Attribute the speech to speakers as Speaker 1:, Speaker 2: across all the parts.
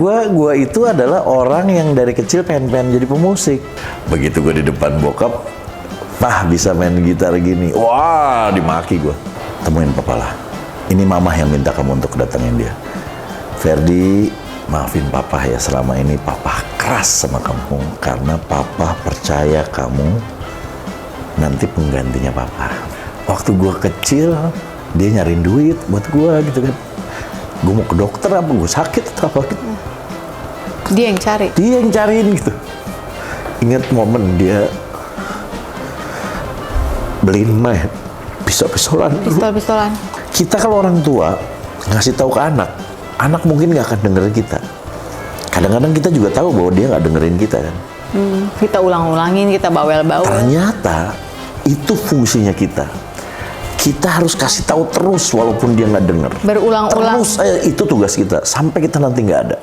Speaker 1: Gua itu adalah orang yang dari kecil pengen jadi pemusik. Begitu gue di depan bokap, "Pah, bisa main gitar gini." Wah, dimaki gue. "Temuin papa lah. Ini mama yang minta kamu untuk datangin dia. Ferdi, maafin papa ya, selama ini papa keras sama kamu karena papa percaya kamu nanti penggantinya papa. Waktu gue kecil, dia nyariin duit buat gue gitu kan. Gue mau ke dokter apa, gue sakit atau apa gitu.
Speaker 2: Dia yang cari?
Speaker 1: Dia yang cariin gitu. Ingat momen dia beliin main pistol-pistolan.
Speaker 2: Pistol-pistolan.
Speaker 1: Kita kalau orang tua ngasih tahu ke anak, anak mungkin nggak akan dengerin kita. Kadang-kadang kita juga tahu bahwa dia nggak dengerin kita kan.
Speaker 2: Kita ulang-ulangin, kita bawel-bawel.
Speaker 1: Ternyata itu fungsinya kita. Kita harus kasih tahu terus walaupun dia nggak denger.
Speaker 2: Berulang-ulang.
Speaker 1: Terus itu tugas kita sampai kita nanti nggak ada.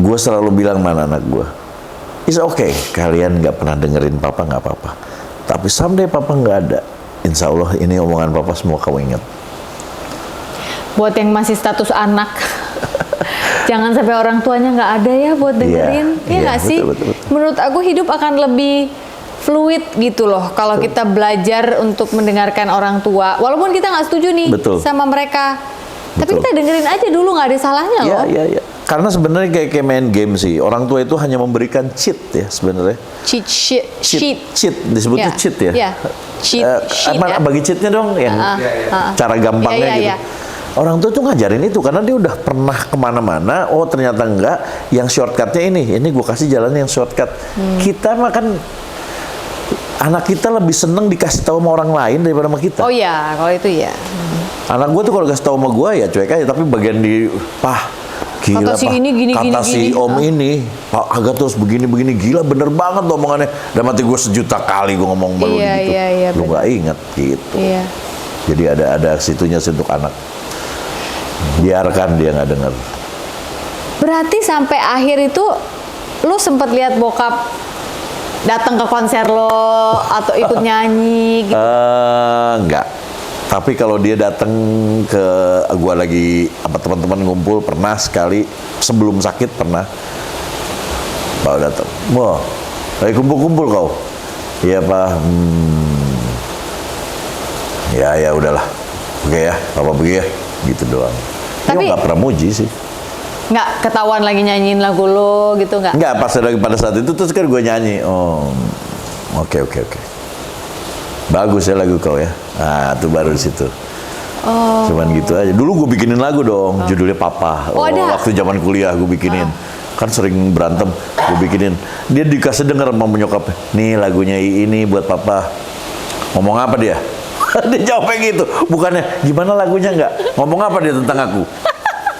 Speaker 1: Gue selalu bilang sama anak gue, "It's okay, kalian nggak pernah dengerin papa nggak apa-apa. Tapi someday papa nggak ada, insya Allah ini omongan papa semua kamu ingat."
Speaker 2: Buat yang masih status anak, jangan sampai orang tuanya nggak ada ya buat dengerin. Iya nggak sih?
Speaker 1: Betul.
Speaker 2: Menurut aku hidup akan lebih fluid gitu loh kalau kita belajar untuk mendengarkan orang tua. Walaupun kita nggak setuju nih sama mereka. Tapi kita dengerin aja dulu, nggak ada salahnya loh.
Speaker 1: Iya. Karena sebenarnya kayak main game sih. Orang tua itu hanya memberikan cheat ya sebenarnya.
Speaker 2: Cheat.
Speaker 1: Disebutnya cheat ya.
Speaker 2: Iya. Cheat ya.
Speaker 1: Bagi cheatnya dong yang cara gampangnya gitu. Orang tua tuh ngajarin itu karena dia udah pernah kemana-mana. Oh ternyata enggak. Yang shortcutnya ini gue kasih jalan yang shortcut. Kita makan anak kita lebih seneng dikasih tahu sama orang lain daripada sama kita.
Speaker 2: Oh iya, kalau itu ya.
Speaker 1: Anak gue tuh kalau kasih tahu sama gue ya cuek aja. Tapi bagian di gila,
Speaker 2: kata si ini gini,
Speaker 1: kata si om ini, "Pak agak terus begini gila bener banget lo omongannya." Dan mati gue sejuta kali gue ngomong baru gitu.
Speaker 2: Iya,
Speaker 1: lu nggak inget gitu.
Speaker 2: Iya.
Speaker 1: Jadi ada situnya untuk anak. Biarkan dia nggak dengar.
Speaker 2: Berarti sampai akhir itu lu sempat lihat bokap datang ke konser lo atau ikut nyanyi gitu?
Speaker 1: Enggak. Tapi kalau dia datang ke gua lagi apa teman-teman ngumpul, pernah sekali sebelum sakit pernah. Bawa datang. "Wah, lagi kumpul-kumpul kau." "Iya, Pak." Ya udahlah. Oke ya, Papa pergi ya. Gitu doang.
Speaker 2: Tapi
Speaker 1: dia nggak pernah muji sih.
Speaker 2: Nggak ketahuan lagi nyanyiin lagu lo gitu nggak?
Speaker 1: Nggak, pas pada saat itu terus kan gue nyanyi. Oh, oke. Bagus ya lagu kau ya. Nah, itu baru di situ.
Speaker 2: Oh.
Speaker 1: Cuman gitu aja. Dulu gue bikinin lagu dong, judulnya Papa. Waktu zaman kuliah gue bikinin. Kan sering berantem, gue bikinin. Dia dikasih denger sama nyokapnya. "Nih lagunya ini buat Papa." Ngomong apa dia? Dia jawabnya gitu. Bukannya gimana lagunya nggak. Ngomong apa dia tentang aku?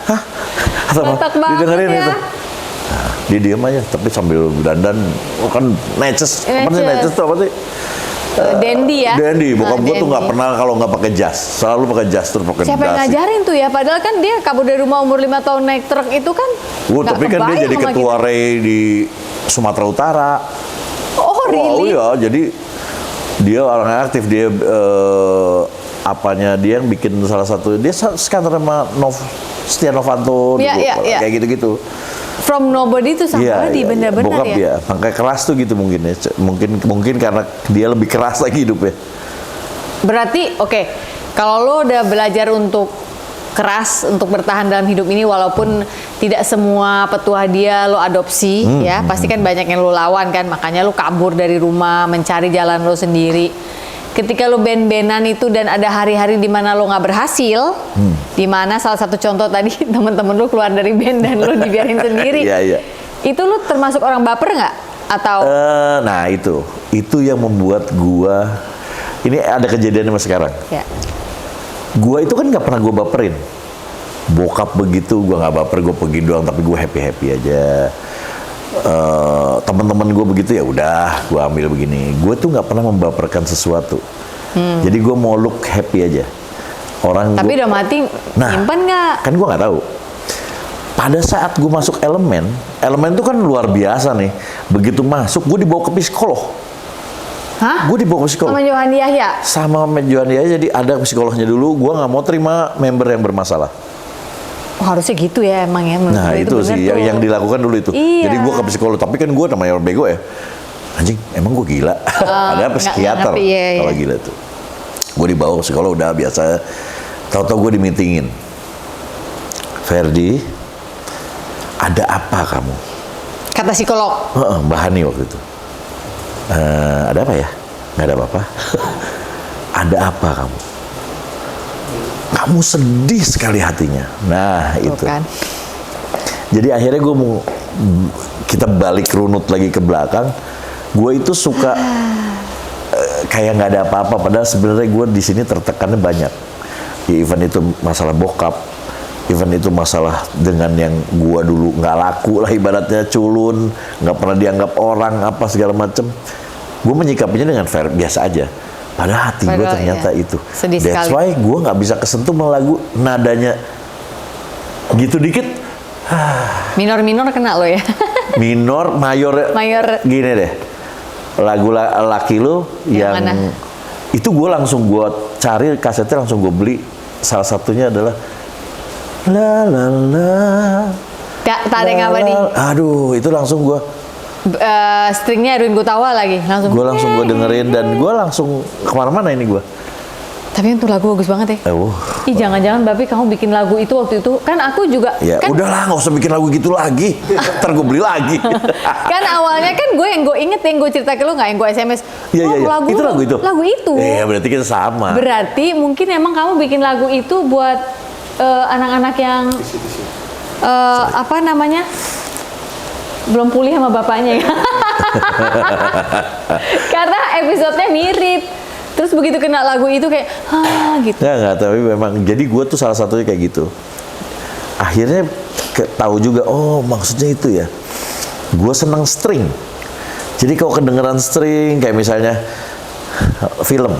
Speaker 1: Hah? Didengerin
Speaker 2: ya.
Speaker 1: itu. Nah, dia diem aja, tapi sambil dandan. Oh kan neces. Apa sih neces tuh apa sih?
Speaker 2: Dandy ya.
Speaker 1: Dandy. Bokap gue tuh nggak pernah kalau nggak pakai jas. Selalu pakai jas terus pakai.
Speaker 2: Siapa yang ngajarin tuh ya? Padahal kan dia kabur dari rumah umur 5 tahun naik truk itu kan.
Speaker 1: Tapi kan dia jadi ketua Ray di Sumatera Utara.
Speaker 2: Oh really?
Speaker 1: Oh iya, jadi dia orang aktif. Dia dia yang bikin salah satu. Dia sekantor sama Setia Novanto kayak gitu-gitu.
Speaker 2: From nobody to somebody, bener-bener
Speaker 1: bokap
Speaker 2: ya.
Speaker 1: Dia makanya keras tuh gitu mungkin ya. Mungkin karena dia lebih keras lagi hidupnya.
Speaker 2: Berarti oke, kalau lo udah belajar untuk keras untuk bertahan dalam hidup ini walaupun tidak semua petua dia lo adopsi ya, pasti kan banyak yang lo lawan kan, makanya lo kabur dari rumah mencari jalan lo sendiri. Ketika lo band-bandan itu dan ada hari-hari di mana lo nggak berhasil, di mana salah satu contoh tadi teman-teman lo keluar dari band dan lo dibiarin sendiri, itu lo termasuk orang baper nggak? Atau?
Speaker 1: Nah itu yang membuat gua ini ada kejadian sama sekarang.
Speaker 2: Ya.
Speaker 1: Gua itu kan nggak pernah gua baperin. Bokap begitu gua nggak baper, gua pergi doang tapi gua happy aja. Teman-teman gue begitu ya udah gue ambil begini. Gue tuh nggak pernah membaperkan sesuatu. Jadi gue mau look happy aja. Orang
Speaker 2: Tapi udah mati, nyimpen nggak?
Speaker 1: Kan gue nggak tahu. Pada saat gue masuk elemen itu kan luar biasa nih. Begitu masuk, gue dibawa ke psikolog.
Speaker 2: Hah?
Speaker 1: Gue dibawa ke psikolog.
Speaker 2: Sama Johan Yahya?
Speaker 1: Sama Johan Yahya, jadi ada psikolognya dulu. Gue nggak mau terima member yang bermasalah.
Speaker 2: Oh, harusnya gitu ya emang ya. Menurut
Speaker 1: Nah
Speaker 2: gue
Speaker 1: itu sih
Speaker 2: bener tuh.
Speaker 1: yang dilakukan dulu itu.
Speaker 2: Iya.
Speaker 1: Jadi gue ke psikolog, tapi kan gue namanya orang bego ya. Anjing, emang gue gila. Ada apa
Speaker 2: nggak
Speaker 1: psikiater
Speaker 2: ngerti, iya.
Speaker 1: kalau gila tuh. Gue dibawa ke psikolog udah biasa. Tahu-tahu gue di-meetingin. Ferdi, ada apa kamu?
Speaker 2: Kata psikolog.
Speaker 1: Mbak Hani waktu itu. Ada apa ya? Nggak ada apa-apa. Ada apa kamu? Kamu sedih sekali hatinya. Nah
Speaker 2: Tuh
Speaker 1: itu.
Speaker 2: kan.
Speaker 1: Jadi akhirnya gue mau kita balik runut lagi ke belakang. Gue itu suka kayak nggak ada apa-apa. Padahal sebenarnya gue di sini tertekannya banyak. Ya, event itu masalah bokap, event itu masalah dengan yang gue dulu nggak laku lah ibaratnya, culun, nggak pernah dianggap orang apa segala macem. Gue menyikapinya dengan fair, biasa aja. Padahal hati gue
Speaker 2: Padahal,
Speaker 1: ternyata
Speaker 2: iya.
Speaker 1: itu.
Speaker 2: Sedih
Speaker 1: That's
Speaker 2: sekali.
Speaker 1: why gue nggak bisa kesentuh sama lagu nadanya gitu dikit.
Speaker 2: Minor-minor kena lo ya.
Speaker 1: Minor, mayor.
Speaker 2: Mayor.
Speaker 1: Gini deh, lagu laki lu
Speaker 2: Yang
Speaker 1: yang
Speaker 2: mana?
Speaker 1: itu gue langsung gue cari kasetnya, langsung gue beli. Salah satunya adalah la la la.
Speaker 2: Tak ada yang apa nih?
Speaker 1: Aduh, itu langsung gue
Speaker 2: Stringnya Erwin Gutawa lagi. Langsung.
Speaker 1: gue dengerin dan gue langsung kemana-mana ini gue.
Speaker 2: Tapi itu lagu bagus banget ya. Ih jangan-jangan Bapi kamu bikin lagu itu waktu itu. Kan aku juga.
Speaker 1: Ya
Speaker 2: kan,
Speaker 1: udahlah, nggak usah bikin lagu gitu lagi. Ntar gue beli lagi.
Speaker 2: kan awalnya kan gue inget yang gue cerita ke lu nggak, yang gue SMS.
Speaker 1: Iya, iya, iya.
Speaker 2: Lagu
Speaker 1: Itu lagu itu?
Speaker 2: Lagu itu.
Speaker 1: Iya, berarti kita sama.
Speaker 2: Berarti mungkin emang kamu bikin lagu itu buat anak-anak yang apa namanya, belum pulih sama bapaknya ya. Karena episodenya mirip. Terus begitu kena lagu itu kayak gitu.
Speaker 1: Ya nggak, tapi memang jadi gue tuh salah satunya kayak gitu. Akhirnya tahu juga, oh maksudnya itu ya. Gue seneng string. Jadi kalau kedengeran string kayak misalnya film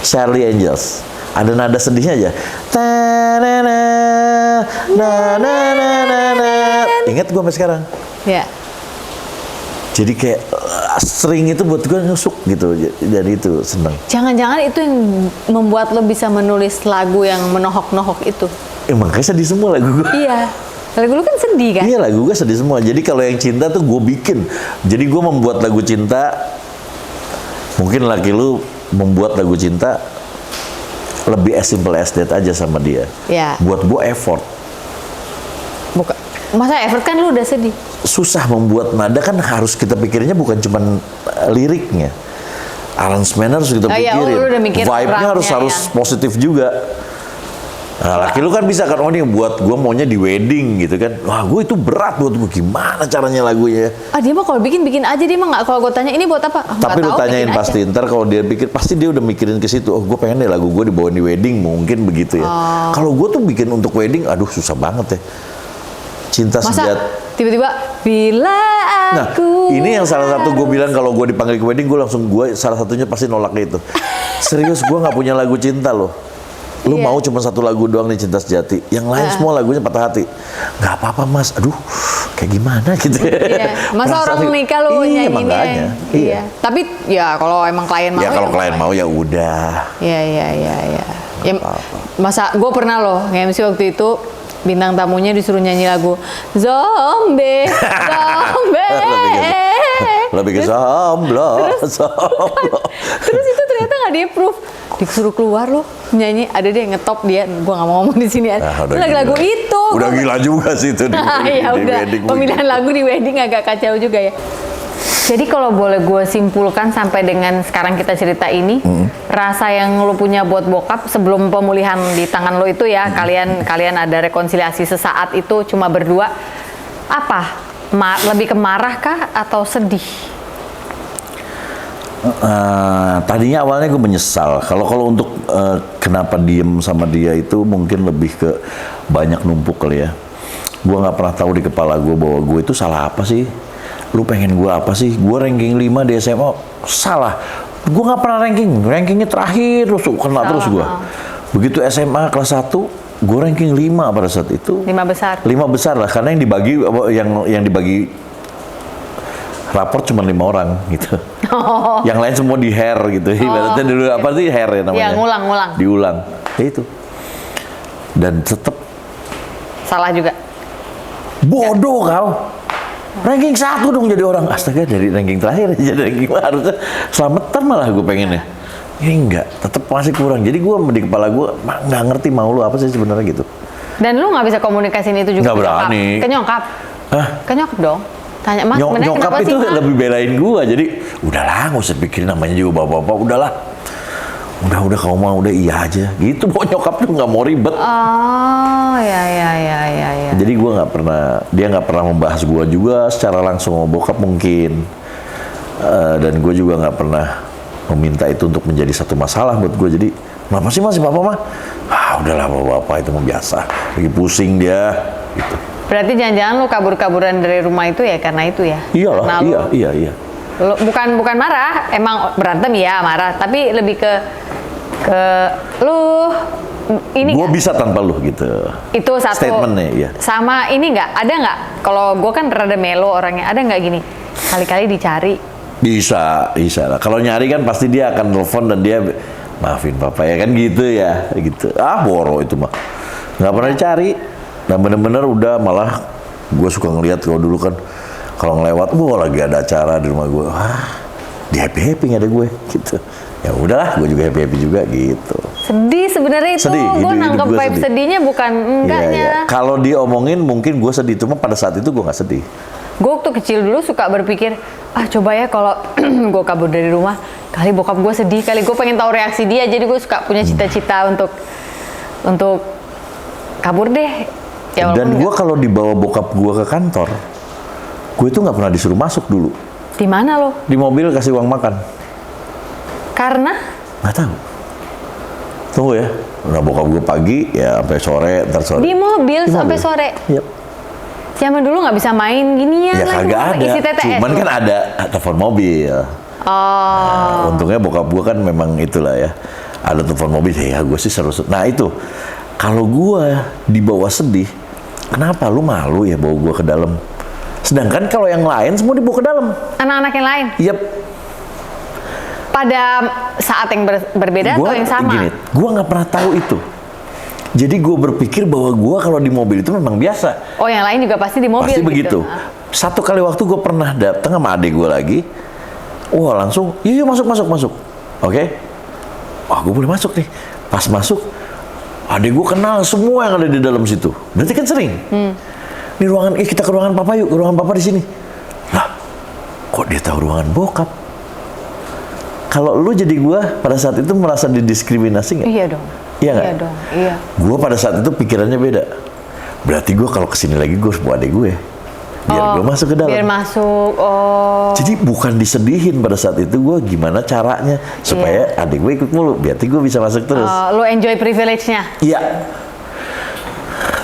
Speaker 1: Charlie Angels, ada nada sedihnya aja. Ta-na-na, na-na-na-na-na. Ingat gue sampai sekarang.
Speaker 2: Ya.
Speaker 1: Jadi kayak string itu buat gue nusuk gitu, jadi itu seneng.
Speaker 2: Jangan-jangan itu yang membuat lo bisa menulis lagu yang menohok-nohok itu.
Speaker 1: Makanya sedih semua lagu gue.
Speaker 2: Iya. Lagu lu kan sedih kan?
Speaker 1: Iya, lagu gue sedih semua. Jadi kalau yang cinta tuh gue bikin. Jadi gue membuat lagu cinta. Mungkin laki lu membuat lagu cinta lebih as simple as that aja sama dia.
Speaker 2: Iya.
Speaker 1: Buat gue effort.
Speaker 2: Bukan. Masa effort kan lu udah sedih.
Speaker 1: Susah membuat nada kan, harus kita pikirnya bukan cuman liriknya. Aransemen harus kita
Speaker 2: Oh iya,
Speaker 1: pikirin.
Speaker 2: lu udah mikir
Speaker 1: Vibe-nya harus
Speaker 2: orangnya, ya.
Speaker 1: positif juga. Nah, laki lu kan bisa kan, oh nih buat gue maunya di wedding gitu kan. Wah, gue itu berat buat gue, gimana caranya lagunya.
Speaker 2: Dia mah kalau bikin aja, dia mah nggak, kalau gue tanya ini buat apa?
Speaker 1: Tapi lu
Speaker 2: Nggak tahu,
Speaker 1: tanyain
Speaker 2: bikin
Speaker 1: pasti,
Speaker 2: aja.
Speaker 1: ntar kalau dia pikir, pasti dia udah mikirin ke situ. Oh, gue pengen deh lagu gue dibawain di wedding, mungkin begitu ya. Kalau gue tuh bikin untuk wedding, aduh susah banget ya. Cinta
Speaker 2: Masa
Speaker 1: sejati.
Speaker 2: tiba-tiba bila
Speaker 1: Nah,
Speaker 2: aku
Speaker 1: ini yang salah satu gue bilang, kalau gue dipanggil ke wedding, gue salah satunya pasti nolaknya itu. Serius, gue nggak punya lagu cinta loh. Lu
Speaker 2: Iya.
Speaker 1: mau cuma satu lagu doang nih, Cinta Sejati. Yang lain semua lagunya patah hati. Nggak apa-apa mas, aduh kayak gimana gitu ya.
Speaker 2: Iya. Masa
Speaker 1: Perasaan
Speaker 2: orang nikah lu
Speaker 1: iya,
Speaker 2: nyanyiinnya.
Speaker 1: makanya. Iya.
Speaker 2: Tapi ya kalau emang klien mau
Speaker 1: Ya kalau
Speaker 2: nggak
Speaker 1: klien
Speaker 2: apa-apa.
Speaker 1: mau ya udah.
Speaker 2: Iya. Ya, masa gue pernah loh nge-MC waktu itu, bintang tamunya disuruh nyanyi lagu Zombie, Zombie.
Speaker 1: Lo bikin somblo.
Speaker 2: Terus itu ternyata nggak di-approve. Disuruh keluar loh nyanyi, ada dia yang ngetop dia. Gue nggak mau ngomong di sini ya.
Speaker 1: udah
Speaker 2: Lagu
Speaker 1: gila.
Speaker 2: itu.
Speaker 1: Udah gila juga sih itu di
Speaker 2: Ya
Speaker 1: di
Speaker 2: udah,
Speaker 1: wedding.
Speaker 2: pemilihan lagu di wedding agak kacau juga ya. Jadi kalau boleh gue simpulkan sampai dengan sekarang kita cerita ini, rasa yang lo punya buat bokap sebelum pemulihan di tangan lo itu ya, kalian ada rekonsiliasi sesaat itu cuma berdua, apa? Lebih ke marah kah atau sedih?
Speaker 1: Tadinya awalnya gue menyesal. Kalau untuk kenapa diem sama dia itu mungkin lebih ke banyak numpuk kali ya. Gue nggak pernah tahu di kepala gue bahwa gue itu salah apa sih. Lu pengen gue apa sih? Gue ranking 5 di SMA, salah. Gue nggak pernah rankingnya terakhir terus kena terus gue. Begitu SMA kelas 1, gue ranking 5 pada saat itu.
Speaker 2: 5 besar.
Speaker 1: 5 besar lah, karena yang dibagi raport cuma 5 orang gitu. Yang lain semua di hair gitu. Ibaratnya dulu apa sih hair ya namanya?
Speaker 2: Ya, ngulang.
Speaker 1: Diulang. Ya itu. Dan tetap
Speaker 2: Salah juga.
Speaker 1: bodoh kau. Ranking 1 dong jadi orang. Astaga, dari ranking terakhir jadi ranking harusnya selamatan malah gue pengennya. Ya enggak, tetap masih kurang. Jadi gue di kepala gue nggak ngerti mau lu apa sih sebenarnya gitu.
Speaker 2: Dan lu nggak bisa komunikasiin itu juga
Speaker 1: Nggak berani.
Speaker 2: Ke nyokap.
Speaker 1: Hah?
Speaker 2: Ke nyokap dong. Tanya, Mas, sebenarnya
Speaker 1: Nyokap
Speaker 2: kenapa
Speaker 1: itu
Speaker 2: sih, Mas?
Speaker 1: lebih belain gue. Jadi udahlah, nggak usah pikirin, namanya juga bapak-bapak. Udahlah. Udah kamu mau udah iya aja. Gitu, pokoknya nyokap tuh nggak mau ribet.
Speaker 2: Oh, ya.
Speaker 1: Jadi gue dia nggak pernah membahas gue juga secara langsung sama bokap mungkin. Dan gue juga nggak pernah meminta itu untuk menjadi satu masalah buat gue. Jadi kenapa sih Mas, papa mah? Udahlah bapak itu mah biasa. Lagi pusing dia. Gitu.
Speaker 2: Berarti jangan-jangan lu kabur-kaburan dari rumah itu ya karena itu ya?
Speaker 1: Iyalah, iya.
Speaker 2: Lu, bukan marah, emang berantem ya marah, tapi lebih ke lu ini.
Speaker 1: Gue bisa tanpa lu gitu.
Speaker 2: Itu satu
Speaker 1: statementnya, iya.
Speaker 2: Sama ini ada nggak? Kalau gue kan rada melo orangnya, ada nggak gini? Kali-kali dicari.
Speaker 1: Bisa lah. Kalau nyari kan pasti dia akan telepon dan dia maafin papa ya kan gitu ya, gitu. Boro itu mah. Nggak pernah dicari. Nah bener-bener udah malah gue suka ngeliat kalau dulu kan kalau ngelewat, lagi ada acara di rumah gue, di happy nggak ada gue, gitu. Ya udahlah, gue juga happy juga gitu.
Speaker 2: Sedih sebenarnya itu. Gue nangkep vibe sedihnya bukan enggaknya.
Speaker 1: Iya. Kalau diomongin mungkin gue sedih, cuma pada saat itu gue nggak sedih.
Speaker 2: Gue waktu kecil dulu suka berpikir, coba ya kalau gue kabur dari rumah, kali bokap gue sedih, kali gue pengen tahu reaksi dia, jadi gue suka punya cita-cita untuk kabur deh. Ya,
Speaker 1: dan gue kalau dibawa bokap gue ke kantor, gue itu nggak pernah disuruh masuk dulu.
Speaker 2: Di mana lo?
Speaker 1: Di mobil kasih uang makan.
Speaker 2: Karena?
Speaker 1: Nggak tahu. Tunggu ya. Nah bokap gue pagi ya sampai sore, ntar sore.
Speaker 2: Di mobil sampai sore.
Speaker 1: Yep.
Speaker 2: Zaman dulu nggak bisa main ginian.
Speaker 1: Ya kagak ada.
Speaker 2: Isi TTS.
Speaker 1: Cuman kan ada telepon mobil. Nah, untungnya bokap gue kan memang itulah ya. Ada telepon mobil. Ya gue sih seru. Nah itu. Kalau gue dibawa sedih, kenapa lu malu ya bawa gue ke dalam? Sedangkan kalau yang lain semua dibawa ke dalam.
Speaker 2: Anak-anak yang lain?
Speaker 1: Yep.
Speaker 2: Pada saat yang berbeda atau yang sama?
Speaker 1: Gini, gue nggak pernah tahu itu. Jadi gue berpikir bahwa gue kalau di mobil itu memang biasa.
Speaker 2: Oh, yang lain juga pasti di mobil.
Speaker 1: Pasti begitu.
Speaker 2: Gitu.
Speaker 1: Satu kali waktu gue pernah datang sama adik gue lagi. Langsung, yuk masuk. Oke? Gue boleh masuk nih. Pas masuk, adik gue kenal semua yang ada di dalam situ. Berarti kan sering. Di ruangan, kita ke ruangan papa yuk. Ke ruangan papa di sini. Lah, kok dia tahu ruangan bokap? Kalau lu jadi gue pada saat itu merasa didiskriminasi nggak?
Speaker 2: Iya dong.
Speaker 1: Iya nggak?
Speaker 2: Iya dong. Iya.
Speaker 1: Gue pada saat itu pikirannya beda. Berarti gue kalau kesini lagi gue harus bawa adik gue. Biar gue masuk ke dalam.
Speaker 2: Biar masuk.
Speaker 1: Jadi bukan disedihin pada saat itu, gue gimana caranya supaya adik gue ikut mulu. Berarti gue bisa masuk terus.
Speaker 2: Lo enjoy privilege-nya?
Speaker 1: Iya.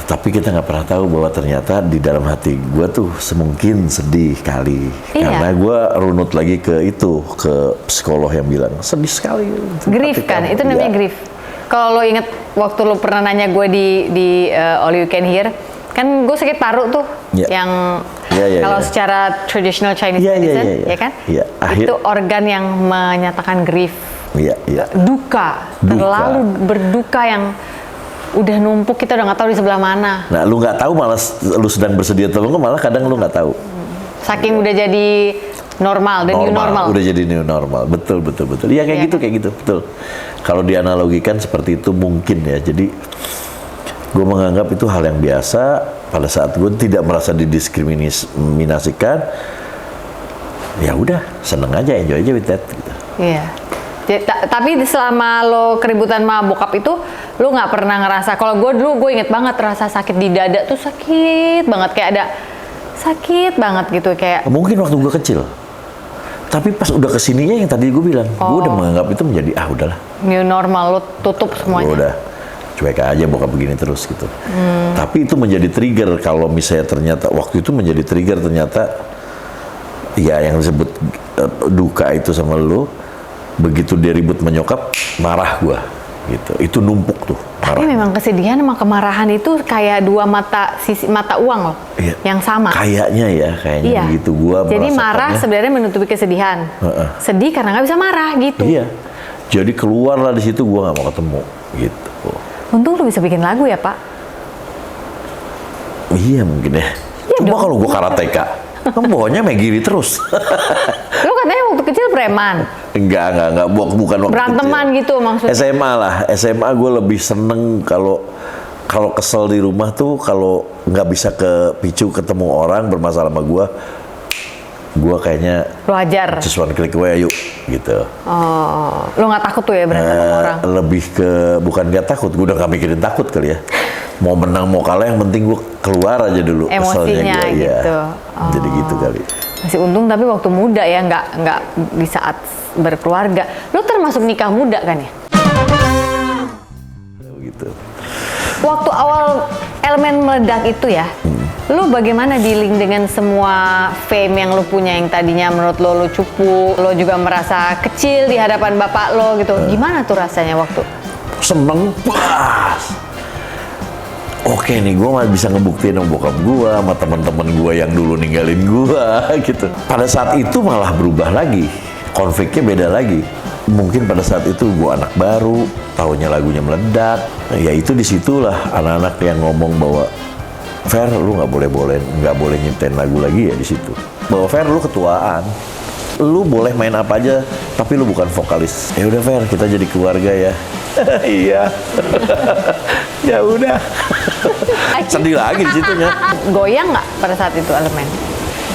Speaker 1: Tapi kita nggak pernah tahu bahwa ternyata di dalam hati gue tuh semungkin sedih kali.
Speaker 2: Iya.
Speaker 1: Karena gue runut lagi ke psikolog yang bilang sedih sekali.
Speaker 2: Grief kan, itu namanya grief. Kalau lo inget waktu lo pernah nanya gue di All You Can Hear, kan gue sakit paru tuh, yang kalau secara traditional Chinese medicine, ya kan?
Speaker 1: Iya.
Speaker 2: Itu organ yang menyatakan grief.
Speaker 1: Iya.
Speaker 2: Duka, terlalu berduka yang udah numpuk, kita udah nggak tahu di sebelah mana.
Speaker 1: Nah, lu nggak tahu malah lu sedang bersedia atau enggak, malah kadang lu nggak tahu.
Speaker 2: Saking udah jadi normal, the new normal.
Speaker 1: Udah jadi new normal, betul. Iya kayak gitu, betul. Kalau dianalogikan seperti itu mungkin ya. Jadi gue menganggap itu hal yang biasa pada saat gue tidak merasa didiskriminasikan. Ya udah, seneng aja, enjoy aja with that. Gitu.
Speaker 2: Iya. Tapi selama lo keributan sama bokap itu, lo nggak pernah ngerasa, kalau gue dulu gue inget banget rasa sakit di dada tuh sakit banget, kayak ada sakit banget gitu kayak.
Speaker 1: Mungkin waktu gue kecil. Tapi pas udah kesininya yang tadi gue bilang, gue udah menganggap itu menjadi udahlah.
Speaker 2: New normal, lo tutup semuanya.
Speaker 1: Udah cuek aja bokap begini terus gitu. Tapi itu menjadi trigger kalau misalnya ternyata waktu itu menjadi trigger ternyata ya yang disebut duka itu sama lo. Begitu dia ribut menyokap, marah gue. Gitu. Itu numpuk tuh.
Speaker 2: Tapi memang kesedihan sama kemarahan itu kayak dua mata uang loh,
Speaker 1: Iya.
Speaker 2: yang sama.
Speaker 1: Kayaknya begitu gua.
Speaker 2: Jadi marah
Speaker 1: merasakannya.
Speaker 2: sebenarnya menutupi kesedihan. Sedih karena nggak bisa marah gitu.
Speaker 1: Iya. Jadi keluarlah di situ gua nggak mau ketemu gitu.
Speaker 2: Untung lu bisa bikin lagu ya Pak.
Speaker 1: Iya mungkin ya.
Speaker 2: Iya
Speaker 1: Coba
Speaker 2: dong.
Speaker 1: kalau gua karateka, kan bawahnya Megiri terus.
Speaker 2: Lu katanya waktu kecil preman,
Speaker 1: Enggak. Bukan waktu
Speaker 2: beranteman
Speaker 1: kecil.
Speaker 2: gitu maksudnya.
Speaker 1: SMA lah. SMA gue lebih seneng kalau kesel di rumah tuh kalau nggak bisa kepicu ketemu orang bermasalah sama gue kayaknya
Speaker 2: Lu hajar.
Speaker 1: just one click away yuk gitu.
Speaker 2: Oh, lu nggak takut tuh ya berantem sama orang?
Speaker 1: Lebih ke bukan gak takut, gue udah gak mikirin takut kali ya. Mau menang mau kalah yang penting gue keluar aja dulu
Speaker 2: Emosinya
Speaker 1: keselnya gue.
Speaker 2: gitu.
Speaker 1: Jadi gitu kali.
Speaker 2: Masih untung tapi waktu muda ya, nggak di saat berkeluarga. Lu termasuk nikah muda kan ya?
Speaker 1: Gitu.
Speaker 2: Waktu awal elemen meledak itu ya, lu bagaimana dealing dengan semua fame yang lu punya yang tadinya menurut lu cupu, lu juga merasa kecil di hadapan bapak lo gitu. Gimana tuh rasanya waktu?
Speaker 1: Seneng pas. Oke nih, gue bisa ngebuktiin sama bokap gue, sama teman-teman gue yang dulu ninggalin gue, gitu. Pada saat itu malah berubah lagi, konfliknya beda lagi. Mungkin pada saat itu gue anak baru, taunya lagunya meledak. Ya itu disitulah anak-anak yang ngomong bahwa Fer, lu nggak boleh nyiptain lagu lagi ya di situ. Bahwa Fer, lu ketuaan, lu boleh main apa aja, tapi lu bukan vokalis. Ya udah Fer, kita jadi keluarga ya. Iya. Ya udah. Sedih lagi di situnya.
Speaker 2: Goyang nggak pada saat itu elemen?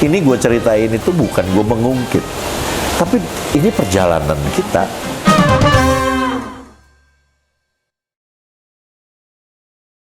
Speaker 1: Ini gue ceritain itu bukan gue mengungkit, tapi ini perjalanan kita.